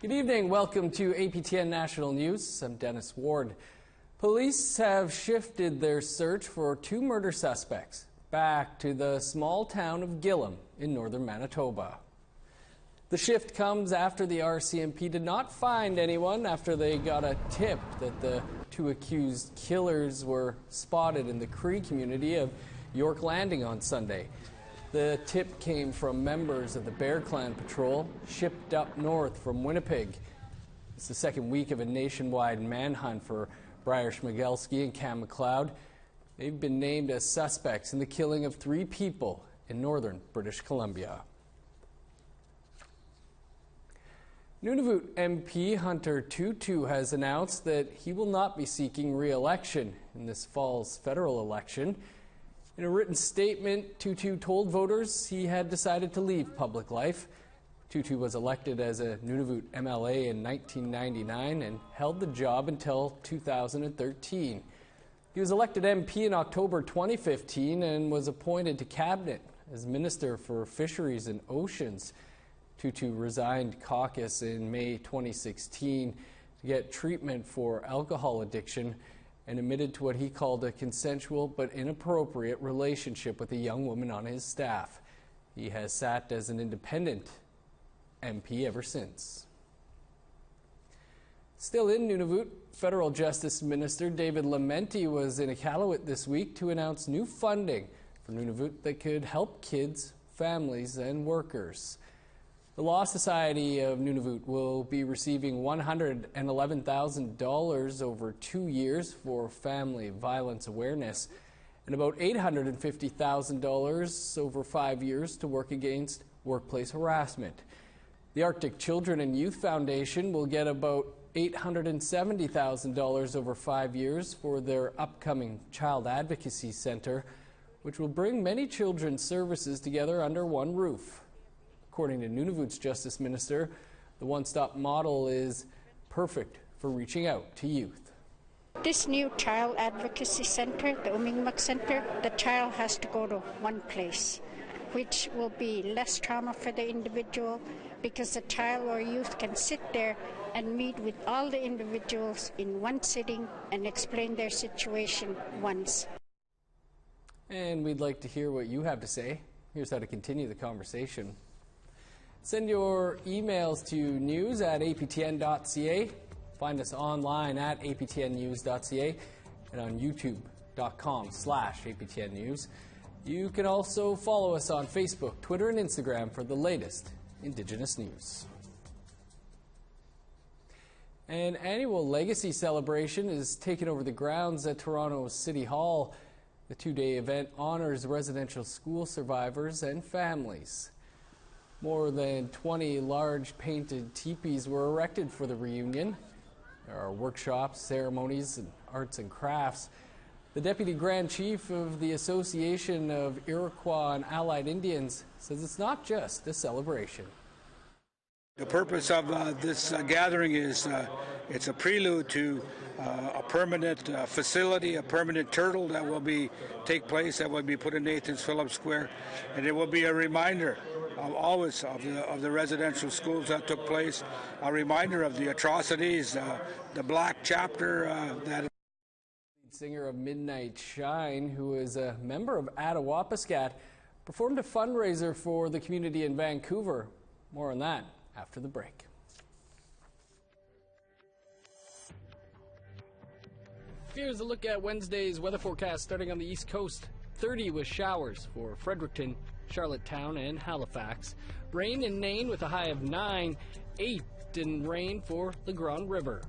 Good evening. Welcome to APTN National News. I'm Dennis Ward. Police have shifted their search for two murder suspects back to the small town of Gillam in northern Manitoba. The shift comes after the RCMP did not find anyone after they got a tip that the two accused killers were spotted in the Cree community of York Landing on Sunday. The tip came from members of the Bear Clan Patrol shipped up north from Winnipeg. It's the second week of a nationwide manhunt for Briar Schmigelski and Cam McLeod. They've been named as suspects in the killing of 3 people in northern British Columbia. Nunavut MP Hunter Tootoo has announced that he will not be seeking re-election in this fall's federal election. In a written statement, Tootoo told voters he had decided to leave public life. Tootoo was elected as a Nunavut MLA in 1999 and held the job until 2013. He was elected MP in October 2015 and was appointed to cabinet as Minister for Fisheries and Oceans. Tootoo resigned caucus in May 2016 to get treatment for alcohol addiction and admitted to what he called a consensual but inappropriate relationship with a young woman on his staff. He has sat as an independent MP ever since. Still in Nunavut, Federal Justice Minister David Lametti was in Iqaluit this week to announce new funding for Nunavut that could help kids, families, and workers. The Law Society of Nunavut will be receiving $111,000 over 2 years for family violence awareness and about $850,000 over 5 years to work against workplace harassment. The Arctic Children and Youth Foundation will get about $870,000 over 5 years for their upcoming Child Advocacy Center, which will bring many children's services together under one roof. According to Nunavut's Justice Minister, the one-stop model is perfect for reaching out to youth. This new Child Advocacy Center, the Umingmak Center, the child has to go to one place, which will be less trauma for the individual because the child or youth can sit there and meet with all the individuals in one sitting and explain their situation once. And we'd like to hear what you have to say. Here's how to continue the conversation. Send your emails to news@aptn.ca. Find us online at aptnnews.ca and on youtube.com/aptnnews. You can also follow us on Facebook, Twitter, and Instagram for the latest Indigenous news. An annual legacy celebration is taking over the grounds at Toronto City Hall. The 2-day event honors residential school survivors and families. More than 20 large painted teepees were erected for the reunion. There are workshops, ceremonies, and arts and crafts. The Deputy Grand Chief of the Association of Iroquois and Allied Indians says it's not just a celebration. The purpose of this gathering is it's a prelude to a permanent facility, a permanent turtle that will take place, that will be put in Nathan's Phillips Square, and it will be a reminder always of the residential schools that took place, a reminder of the atrocities, the black chapter that. Singer of Midnight Shine, who is a member of Attawapiskat, performed a fundraiser for the community in Vancouver. More on that after the break. Here's a look at Wednesday's weather forecast starting on the East Coast. 30 with showers for Fredericton, Charlottetown, and Halifax. Rain in Nain with a high of 9. 8 in rain for the Grand River.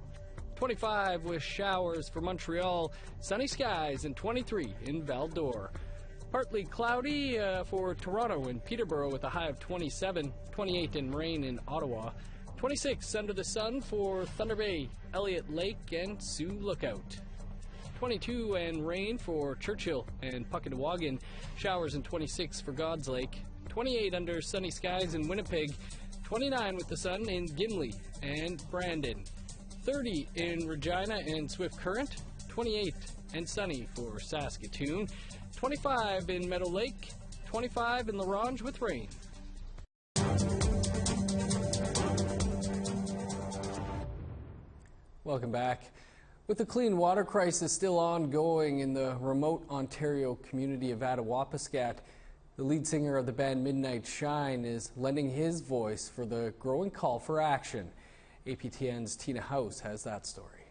25 with showers for Montreal. Sunny skies, and 23 in Val-d'Or. Partly cloudy for Toronto and Peterborough with a high of 27. 28 in rain in Ottawa. 26 under the sun for Thunder Bay, Elliott Lake, and Sioux Lookout. 22 and rain for Churchill and Puckatawagan. Showers and 26 for God's Lake. 28 under sunny skies in Winnipeg. 29 with the sun in Gimli and Brandon. 30 in Regina and Swift Current. 28 and sunny for Saskatoon. 25 in Meadow Lake. 25 in La Ronge with rain. Welcome back. With the clean water crisis still ongoing in the remote Ontario community of Attawapiskat, the lead singer of the band Midnight Shine is lending his voice for the growing call for action. APTN's Tina House has that story.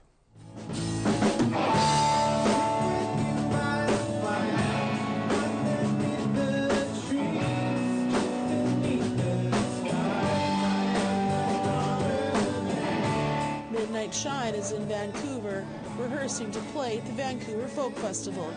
Midnight Shine is in Vancouver, rehearsing to play at the Vancouver Folk Festival.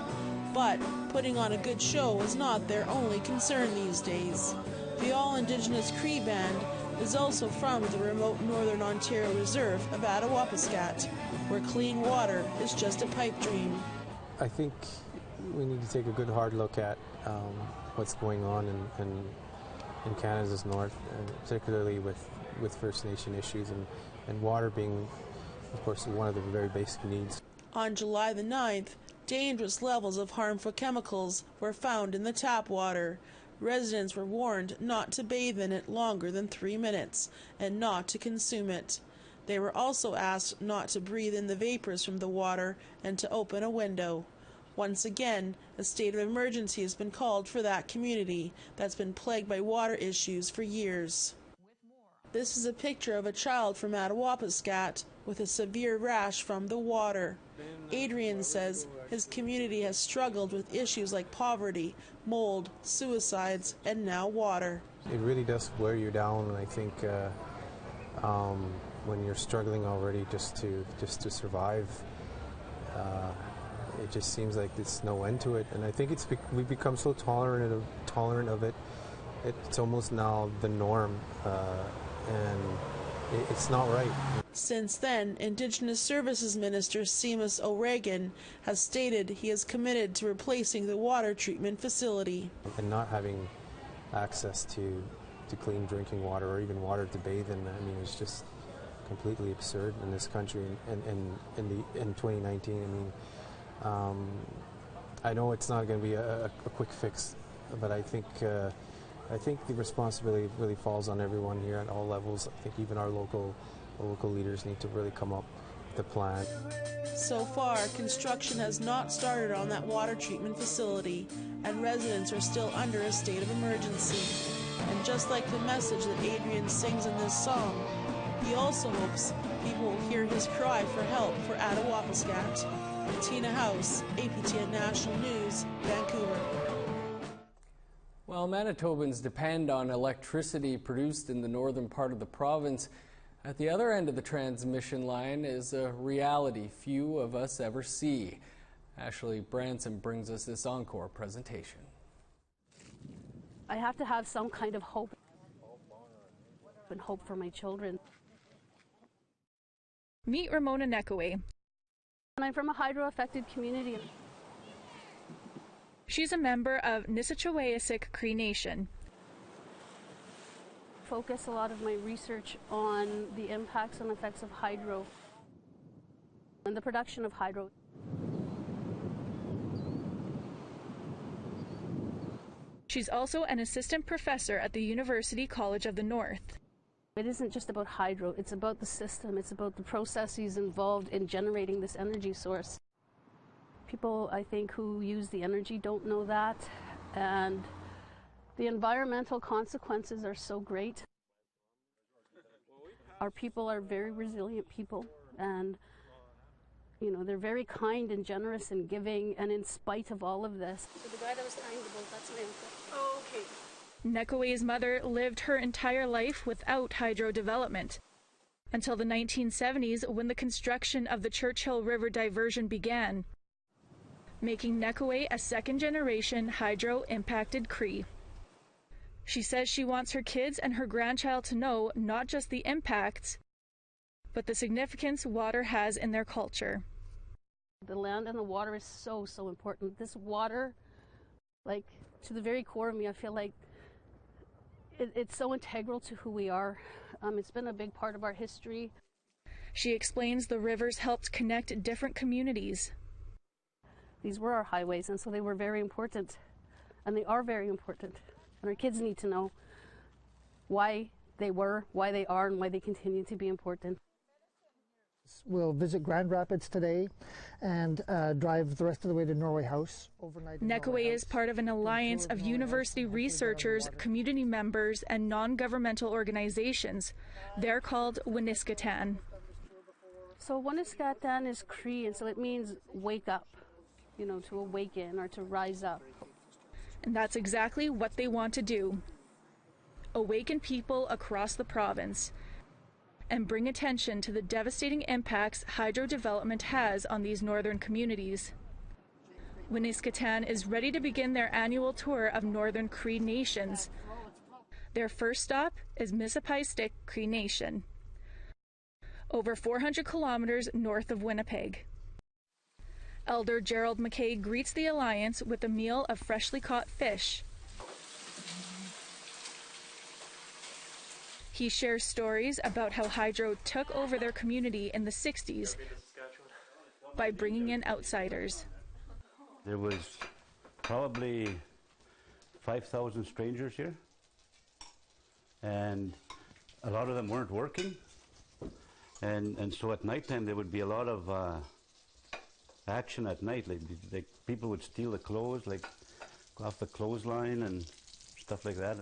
But putting on a good show is not their only concern these days. The all-Indigenous Cree Band is also from the remote Northern Ontario reserve of Attawapiskat, where clean water is just a pipe dream. I think we need to take a good hard look at what's going on in Canada's north, and particularly with First Nation issues and water being, of course, one of the very basic needs. On July the 9th, dangerous levels of harmful chemicals were found in the tap water. Residents were warned not to bathe in it longer than 3 minutes and not to consume it. They were also asked not to breathe in the vapors from the water and to open a window. Once again, a state of emergency has been called for that community that's been plagued by water issues for years. This is a picture of a child from Attawapiskat with a severe rash from the water. Adrian says his community has struggled with issues like poverty, mold, suicides, and now water. It really does wear you down, and I think when you're struggling already just to survive, it just seems like there's no end to it. And I think we've become so tolerant of it. It's almost now the norm, and it's not right. Since then, Indigenous Services Minister Seamus O'Regan has stated he is committed to replacing the water treatment facility. And not having access to clean drinking water or even water to bathe in, I mean, it's just completely absurd in this country in 2019. I mean, I know it's not going to be a quick fix, but I think the responsibility really falls on everyone here at all levels. I think even our local leaders need to really come up with a plan. So far, construction has not started on that water treatment facility, and residents are still under a state of emergency. And just like the message that Adrian sings in this song, he also hopes people will hear his cry for help for Attawapiskat. Tina House, APTN National News, Vancouver. While Manitobans depend on electricity produced in the northern part of the province, at the other end of the transmission line is a reality few of us ever see. Ashley Branson brings us this encore presentation. I have to have some kind of hope and hope for my children. Meet Ramona Nekaway. I'm from a hydro-affected community. She's a member of Nisitchawayasik Cree Nation. Focus a lot of my research on the impacts and effects of hydro and the production of hydro. She's also an assistant professor at the University College of the North. It isn't just about hydro, it's about the system, it's about the processes involved in generating this energy source. People, I think, who use the energy don't know that, and the environmental consequences are so great. Our people are very resilient people, and you know, they're very kind and generous and giving, and in spite of all of this. So the guy that was tying the boat, that's my uncle. Oh, okay. Nekaway's mother lived her entire life without hydro development until the 1970s, when the construction of the Churchill River diversion began, making Nekaway a second-generation hydro-impacted Cree. She says she wants her kids and her grandchild to know not just the impacts, but the significance water has in their culture. The land and the water is so, so important. This water, like, to the very core of me, I feel like it's so integral to who we are. It's been a big part of our history. She explains the rivers helped connect different communities. These were our highways, and so they were very important, and they are very important. And our kids need to know why they were, why they are, and why they continue to be important. We'll visit Grand Rapids today and drive the rest of the way to Norway House overnight. Nekaway is part of an alliance of university researchers, community members, and non-governmental organizations. They're called Winiskatan. So Winiskatan is Cree, and so it means wake up, you know, to awaken or to rise up. And that's exactly what they want to do. Awaken people across the province and bring attention to the devastating impacts hydro development has on these northern communities. Winiskatan is ready to begin their annual tour of northern Cree nations. Their first stop is Attawapiskat Cree Nation, over 400 kilometers north of Winnipeg. Elder Gerald McKay greets the alliance with a meal of freshly caught fish. He shares stories about how hydro took over their community in the 60s by bringing in outsiders. There was probably 5,000 strangers here, and a lot of them weren't working. And so at nighttime there would be a lot of action at night. Like people would steal the clothes, like off the clothesline and stuff like that.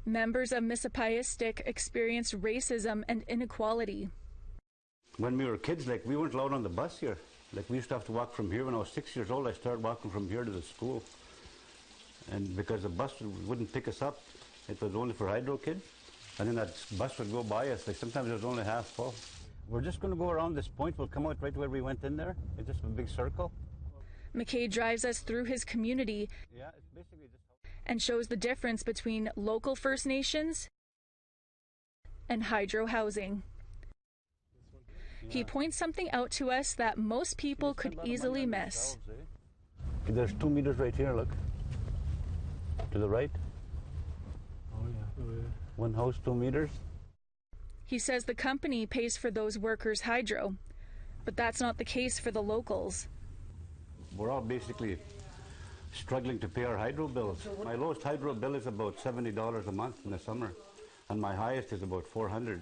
Members of Attawapiskat experienced racism and inequality. When we were kids, like we weren't allowed on the bus here. Like we used to have to walk from here. When I was 6 years old, I started walking from here to the school. And because the bus wouldn't pick us up, it was only for hydro kids. And then that bus would go by us. Like sometimes it was only half full. We're just going to go around this point. We'll come out right where we went in there. It's just a big circle. McKay drives us through his community. Yeah, it's basically just and shows the difference between local First Nations and hydro housing. He points something out to us that most people could easily miss. There's 2 meters right here, look. To the right. Oh, yeah. One house, 2 meters. He says the company pays for those workers' hydro, but that's not the case for the locals. We're all basically struggling to pay our hydro bills. My lowest hydro bill is about $70 a month in the summer, and my highest is about $400.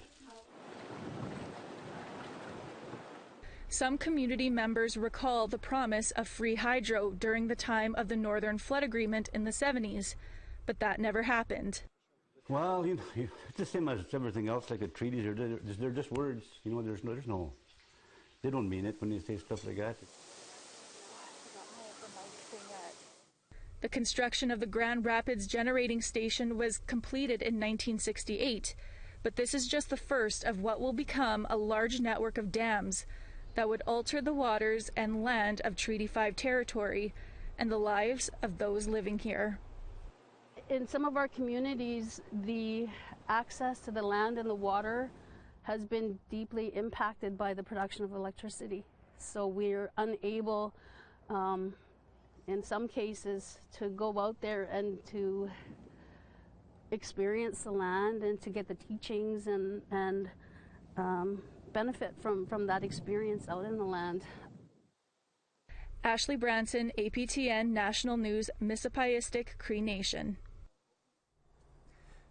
Some community members recall the promise of free hydro during the time of the Northern Flood Agreement in the 70s, but that never happened. Well, you know, it's the same as everything else, like the treaties. They're just words. You know, there's no, they don't mean it when they say stuff like that. The construction of the Grand Rapids generating station was completed in 1968, but this is just the first of what will become a large network of dams that would alter the waters and land of Treaty 5 territory and the lives of those living here. In some of our communities, the access to the land and the water has been deeply impacted by the production of electricity. So we're unable, in some cases, to go out there and to experience the land and to get the teachings and benefit from that experience out in the land. Ashley Branson, APTN National News, Attawapiskat Cree Nation.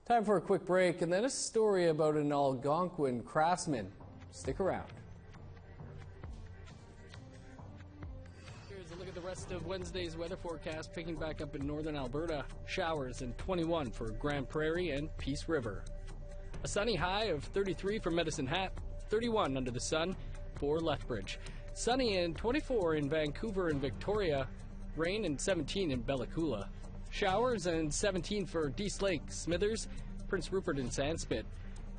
Time for a quick break and then a story about an Algonquin craftsman. Stick around. Here's a look at the rest of Wednesday's weather forecast, picking back up in northern Alberta. Showers and 21 for Grand Prairie and Peace River. A sunny high of 33 for Medicine Hat, 31 under the sun for Lethbridge. Sunny and 24 in Vancouver and Victoria. Rain and 17 in Bella Coola. Showers and 17 for Dease Lake, Smithers, Prince Rupert and Sandspit.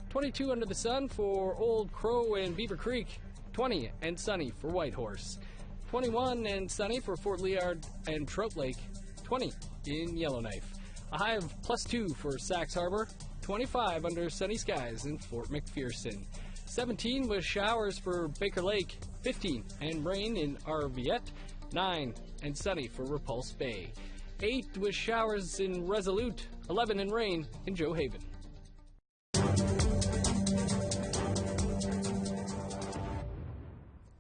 22 under the sun for Old Crow and Beaver Creek. 20 and sunny for Whitehorse. 21 and sunny for Fort Liard and Trout Lake. 20 in Yellowknife. A high of +2 for Sax Harbor. 25 under sunny skies in Fort McPherson. 17 with showers for Baker Lake. 15 and rain in Arviette. 9 and sunny for Repulse Bay. 8 with showers in Resolute. 11 and rain in Joe Haven.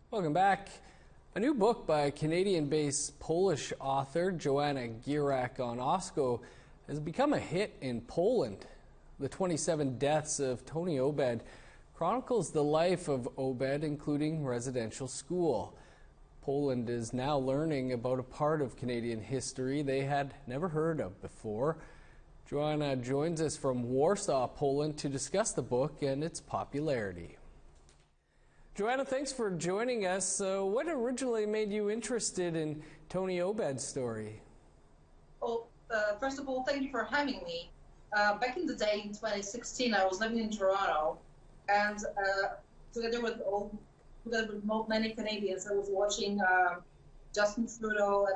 Welcome back. A new book by Canadian-based Polish author Joanna Gierak-Onosko has become a hit in Poland. The 27 Deaths of Tony Obed chronicles the life of Obed, including residential school. Poland is now learning about a part of Canadian history they had never heard of before. Joanna joins us from Warsaw, Poland, to discuss the book and its popularity. Joanna, thanks for joining us. What originally made you interested in Tony Obed's story? Well, first of all, thank you for having me. Back in the day, in 2016, I was living in Toronto, and together with many Canadians, I was watching Justin Trudeau,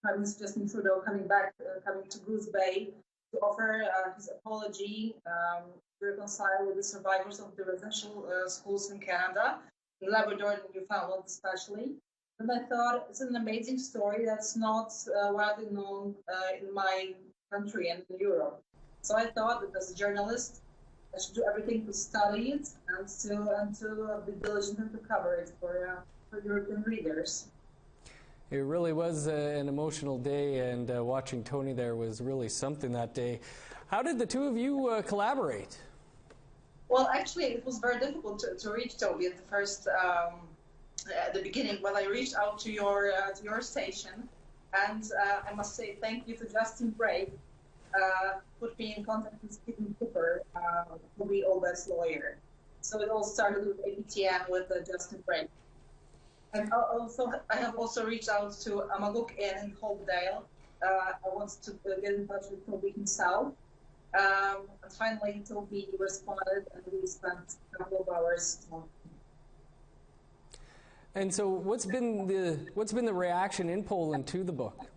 Prime Minister Justin Trudeau coming to Goose Bay to offer his apology to reconcile with the survivors of the residential schools in Canada, in Labrador and Newfoundland especially. And I thought it's an amazing story that's not widely known in my country and in Europe. So I thought that as a journalist, I should do everything to study it and to be diligent and to cover it for European readers. It really was an emotional day, and watching Tony there was really something that day. How did the two of you collaborate? Well, actually, it was very difficult to reach Toby at the first, at the beginning, but I reached out to your station, and I must say thank you to Justin Bray, put me in contact with Stephen Cooper, Toby Obed's lawyer. So it all started with APTN with Justin Bray. And I have also reached out to Amaguk Inn in Hopedale. I wanted to get in touch with Toby himself. And finally, Toby responded, and we spent a couple of hours talking. And so, what's been the reaction in Poland to the book?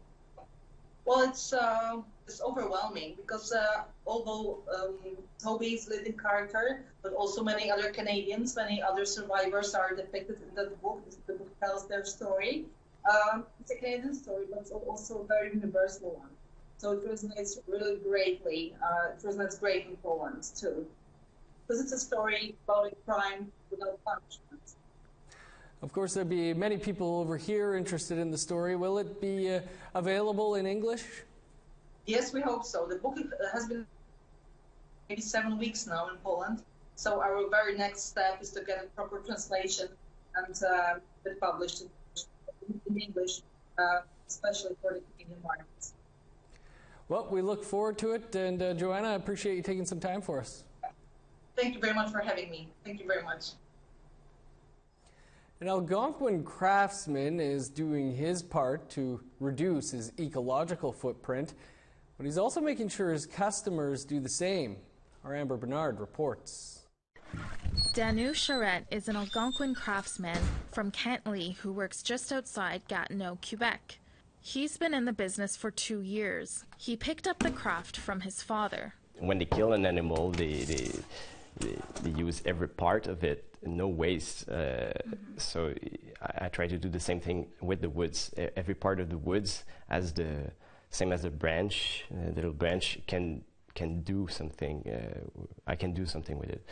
Well, it's overwhelming because although Toby is a leading character, but also many other Canadians, many other survivors are depicted in the book. The book tells their story. It's a Canadian story, but it's also a very universal one. So it resonates really greatly. It resonates great in Poland too, because it's a story about a crime without punishment. Of course, there'll be many people over here interested in the story. Will it be available in English? Yes, we hope so. The book has been maybe 7 weeks now in Poland. So our very next step is to get a proper translation and get published in English, especially for the Canadian markets. Well, we look forward to it. And Joanna, I appreciate you taking some time for us. Thank you very much for having me. Thank you very much. An Algonquin craftsman is doing his part to reduce his ecological footprint, but he's also making sure his customers do the same. Our Amber Bernard reports. Danu Charette is an Algonquin craftsman from Cantley who works just outside Gatineau, Quebec. He's been in the business for 2 years. He picked up the craft from his father. When they kill an animal, they use every part of it, no waste. So I try to do the same thing with the woods. Every part of the woods, as the same as a branch, the little branch can do something. I can do something with it.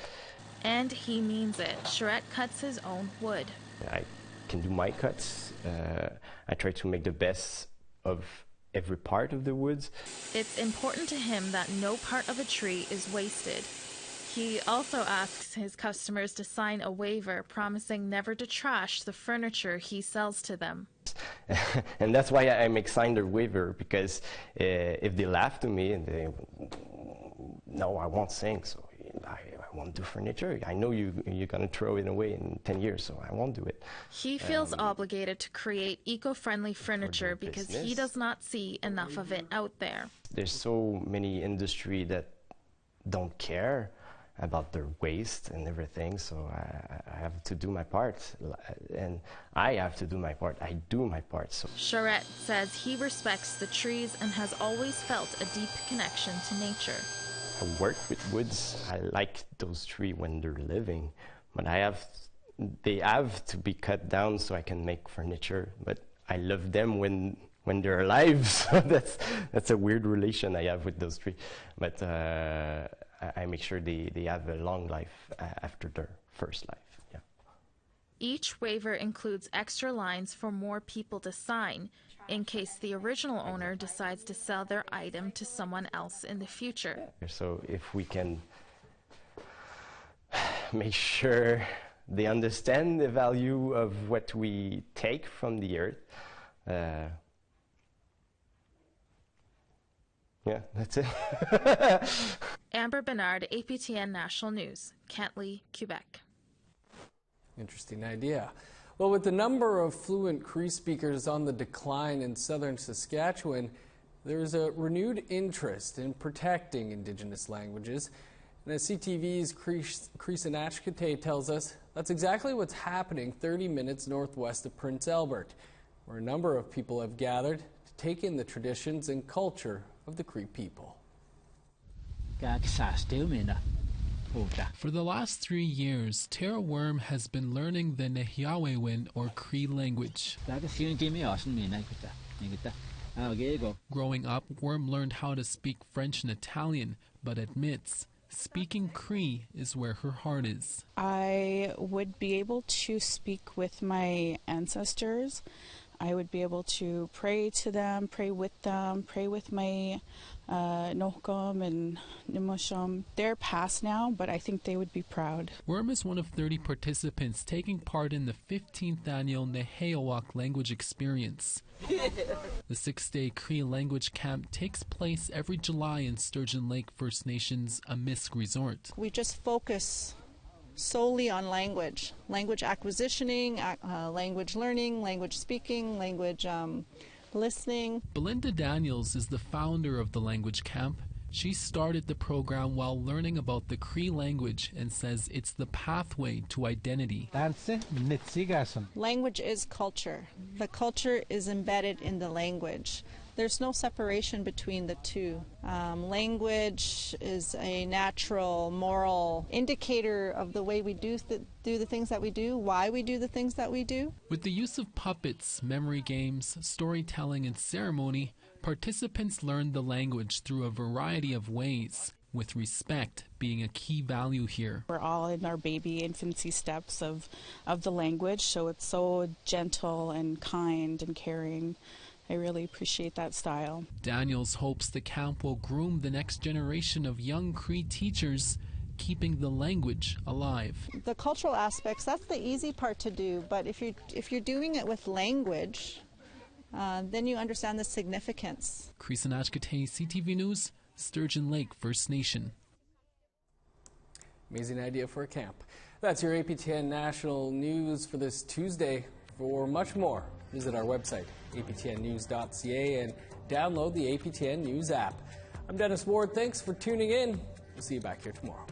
And he means it. Charette cuts his own wood. I can do my cuts. I try to make the best of every part of the woods. It's important to him that no part of a tree is wasted. He also asks his customers to sign a waiver promising never to trash the furniture he sells to them. And that's why I make sign the waiver, because if they laugh to me and they, no, I won't sing, so I won't do furniture. I know you're going to throw it away in 10 years, so I won't do it. He feels obligated to create eco-friendly furniture because he does not see enough of it out there. There's so many industry that don't care about their waste and everything, so I have to do my part, and I have to do my part. I do my part. So Charette says he respects the trees and has always felt a deep connection to nature. I work with woods. I like those trees when they're living, but they have to be cut down so I can make furniture. But I love them when they're alive. So that's a weird relation I have with those trees. But I make sure they have a long life after their first life. Yeah. Each waiver includes extra lines for more people to sign in case the original owner decides to sell their item to someone else in the future. So if we can make sure they understand the value of what we take from the earth. Yeah, that's it. Amber Bernard, APTN National News, Cantley, Quebec. Interesting idea. Well, with the number of fluent Cree speakers on the decline in southern Saskatchewan, there's a renewed interest in protecting Indigenous languages. And as CTV's Craftsmanship tells us, that's exactly what's happening 30 minutes northwest of Prince Albert, where a number of people have gathered to take in the traditions and culture of the Cree people. For the last 3 years, Tara Worm has been learning the Nehiawewin or Cree language. Growing up, Worm learned how to speak French and Italian, but admits speaking Cree is where her heart is. I would be able to speak with my ancestors. I would be able to pray to them, pray with my Nohkom and Nimosham. They're past now, but I think they would be proud. Worm is one of 30 participants taking part in the 15th annual Nehiyawak language experience. The 6-day Cree language camp takes place every July in Sturgeon Lake First Nations Amisk Resort. We just focus solely on language acquisitioning, language learning, language speaking, language listening. Belinda Daniels is the founder of the language camp. She started the program while learning about the Cree language and says it's the pathway to identity. Language is culture. The culture is embedded in the language. There's no separation between the two. Language is a natural, moral indicator of the way we do the things that we do, why we do the things that we do. With the use of puppets, memory games, storytelling, and ceremony, participants learn the language through a variety of ways, with respect being a key value here. We're all in our baby infancy steps of the language, so it's so gentle and kind and caring. I really appreciate that style. Daniels hopes the camp will groom the next generation of young Cree teachers, keeping the language alive. The cultural aspects, that's the easy part to do, but if you're doing it with language, then you understand the significance. Craftsmanship, CTV News, Sturgeon Lake First Nation. Amazing idea for a camp. That's your APTN National News for this Tuesday. For much more, visit our website, aptnnews.ca, and download the APTN News app. I'm Dennis Ward. Thanks for tuning in. We'll see you back here tomorrow.